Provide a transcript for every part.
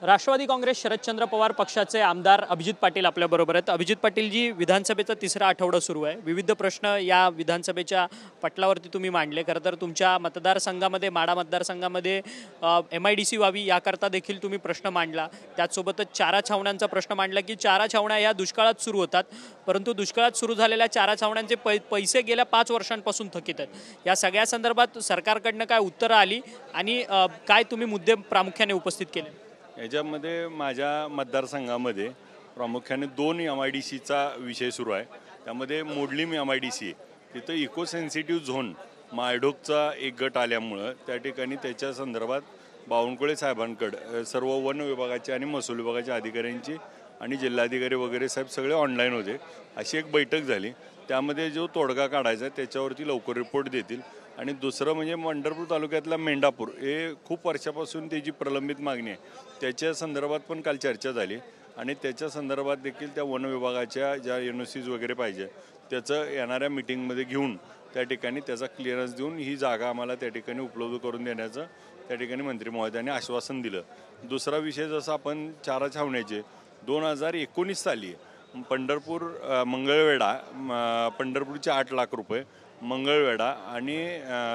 राष्ट्रवादी काँग्रेस शरदचंद्र पवार पक्षाचे आमदार अभिजित पाटील आपल्या बरोबर आहेत। अभिजित पाटील जी, विधानसभेचा तिसरा आठवडा सुरू आहे। विविध प्रश्न या विधानसभेच्या पटलावरती तुम्ही मांडले। खरं तर तुमच्या मतदारसंघामध्ये, माडा मतदारसंघामध्ये MIDC व्हावी याकरता देखील तुम्ही प्रश्न मांडला। त्याचसोबतच चारा छावण्यांचा प्रश्न मांडला की चारा छावण्या या दुष्काळात सुरू होतात, परंतु दुष्काळात सुरू झालेल्या चारा छावण्यांचे पैसे गेल्या 5 वर्षांपासून थकीत आहेत। या सगळ्या संदर्भात सरकारकडनं काय उत्तरं आली आणि काय तुम्ही मुद्दे प्रामुख्याने उपस्थित केले? याच्यामध्ये माझ्या मतदारसंघामध्ये प्रामुख्याने 2 MIDCचा विषय सुरू आहे। त्यामध्ये मोडलीम MIDC तिथं इको सेन्सिटिव्ह झोन मायढोकचा एक गट आल्यामुळं त्या ठिकाणी त्याच्या संदर्भात बावनकुळे साहेबांकडे सर्व वन विभागाचे आणि महसूल विभागाच्या अधिकाऱ्यांची आणि जिल्हाधिकारी वगैरे साहेब सगळे ऑनलाईन होते। अशी एक बैठक झाली। त्यामध्ये जो तोडगा काढायचा त्याच्यावरती लवकर रिपोर्ट देतील। आणि दुसरं म्हणजे पंढरपूर तालुक्यातला मेंढापूर हे खूप वर्षापासून त्याची प्रलंबित मागणी आहे, त्याच्या संदर्भात पण काल चर्चा झाली। आणि त्याच्या संदर्भात देखील त्या वन विभागाच्या ज्या NOCs वगैरे पाहिजे त्याचं येणाऱ्या मीटिंगमध्ये घेऊन त्या ठिकाणी त्याचा क्लिअरन्स देऊन ही जागा आम्हाला त्या ठिकाणी उपलब्ध करून देण्याचं त्या ठिकाणी मंत्री महोदयांनी आश्वासन दिलं। दुसरा विषय जसं आपण चारा छावण्याचे 2019 साली पंढरपूर मंगळवेढा, पंढरपूरचे 8 लाख रुपये, मंगळवेढा आणि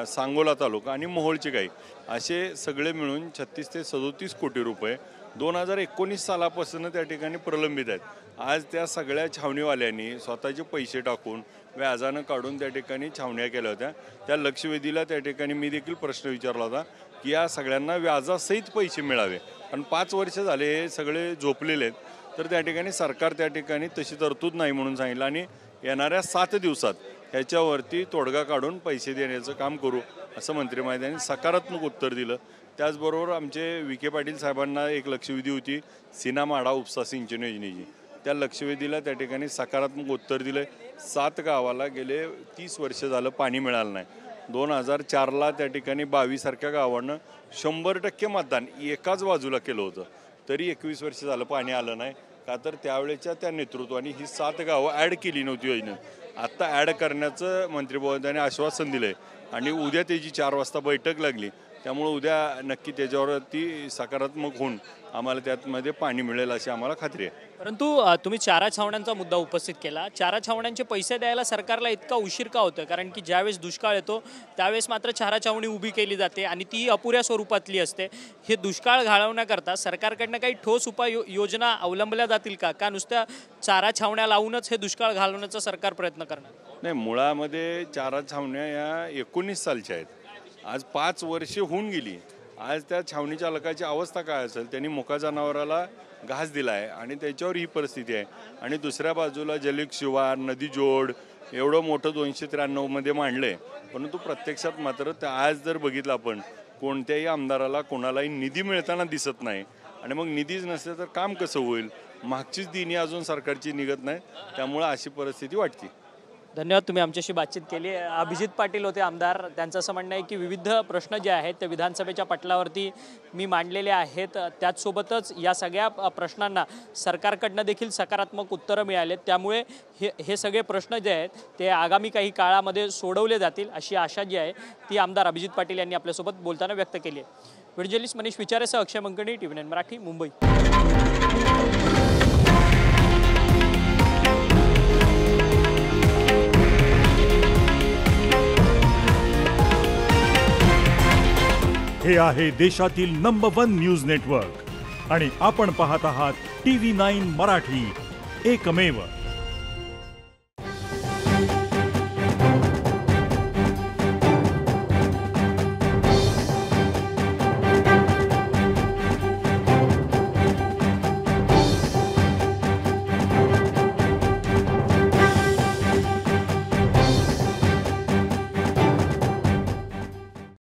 सांगोला तालुका आणि मोहोळचे काही असे सगळे मिळून 36 ते 37 कोटी रुपये 2019 सालापासून त्या ठिकाणी प्रलंबित आहेत। आज त्या सगळ्या छावणीवाल्यांनी स्वतःचे पैसे टाकून व्याजानं काढून त्या ठिकाणी छावण्या केल्या होत्या। त्या लक्षवेधीला त्या ठिकाणी मी देखील प्रश्न विचारला होता की या सगळ्यांना व्याजासहित पैसे मिळावे, कारण 5 वर्ष झाले हे सगळे झोपलेले आहेत। तर त्या ठिकाणी सरकार त्या ठिकाणी तशी तरतूद नाही म्हणून सांगितलं आणि येणाऱ्या 7 दिवसात ह्याच्यावरती तोडगा काढून पैसे देण्याचं काम करू असं मंत्री महोदयांनी सकारात्मक उत्तर दिलं। त्याचबरोबर आमचे विखे पाटील साहेबांना एक लक्षवेधी होती सीना माडा उपसा सिंचन योजनेची, त्या लक्षवेधीला त्या ठिकाणी सकारात्मक उत्तर दिलं। 7 गावाला गेले 30 वर्ष झालं पाणी मिळालं नाही। 2004ला त्या ठिकाणी 22 सारख्या गावांना 100% मतदान एकाच बाजूला केलं होतं, तरी 21 वर्ष झालं पाणी आलं नाही। का तर त्यावेळेच्या त्या नेतृत्वाने ही 7 गावं ॲड केली नव्हती योजनेत। आत्ता ॲड करण्याचं मंत्री महोदयांनी आश्वासन दिलं आहे आणि उद्या त्याची 4 वाजता बैठक लागली, त्यामुळे उद्या नक्की त्याच्यावरती सकारात्मक होऊन आम्हाला त्यामध्ये पाणी मिळेल अशी आम्हाला खात्री आहे। परंतु तुम्ही चारा छावण्यांचा मुद्दा उपस्थित केला। चारा छावण्यांचे पैसे द्यायला सरकारला इतका उशीर का होतोय? कारण की ज्यावेळेस दुष्काळ येतो त्यावेळेस मात्र चारा छावणी उभी केली जाते आणि ती अपुऱ्या स्वरूपातली असते। हे दुष्काळ घालवण्याकरता सरकारकडनं काही ठोस योजना अवलंबल्या जातील का नुसत्या चारा छावण्या लावूनच हे दुष्काळ घालवण्याचा सरकार प्रयत्न करणार? नाही, मुळामध्ये चारा छावण्या या 19 सालच्या आहेत। आज 5 वर्षे होऊन गेली। आज त्या छावणी चालकाची अवस्था काय असेल? त्यांनी मुका जनावराला घास दिला आहे आणि त्याच्यावर ही परिस्थिती आहे। आणि दुसऱ्या बाजूला जलिक शिवार, नदी जोड एवढं मोठं 293 मध्ये मांडलं आहे, परंतु प्रत्यक्षात मात्र आज जर बघितलं आपण कोणत्याही आमदाराला कोणालाही निधी मिळताना दिसत नाही। आणि मग निधीच नसले तर काम कसं होईल? मागचीच दिनी अजून सरकारची निघत नाही, त्यामुळे अशी परिस्थिती वाटते। धन्यवाद, तुम्ही आमच्याशी बातचीत केली। अभिजित पाटील होते आमदार। त्यांचं असं म्हणणं आहे की विविध प्रश्न जे आहेत ते विधानसभेच्या पटलावरती मी मांडलेले आहेत, त्याचसोबतच या सगळ्या प्रश्नांना सरकारकडनं देखील सकारात्मक उत्तरं मिळालेत, त्यामुळे हे सगळे प्रश्न जे आहेत ते आगामी काही काळामध्ये सोडवले जातील अशी आशा जी आहे ती आमदार अभिजित पाटील यांनी आपल्यासोबत बोलताना व्यक्त केली आहे। व्हिडिओ जर्नलिस्ट मनीष विचारेसह अक्षय मंकणी, TV9 मराठी, मुंबई। हे आहे देशातील नंबर 1 न्यूज नेटवर्क आणि आपण पाहत आहात TV9 मराठी, एकमेव।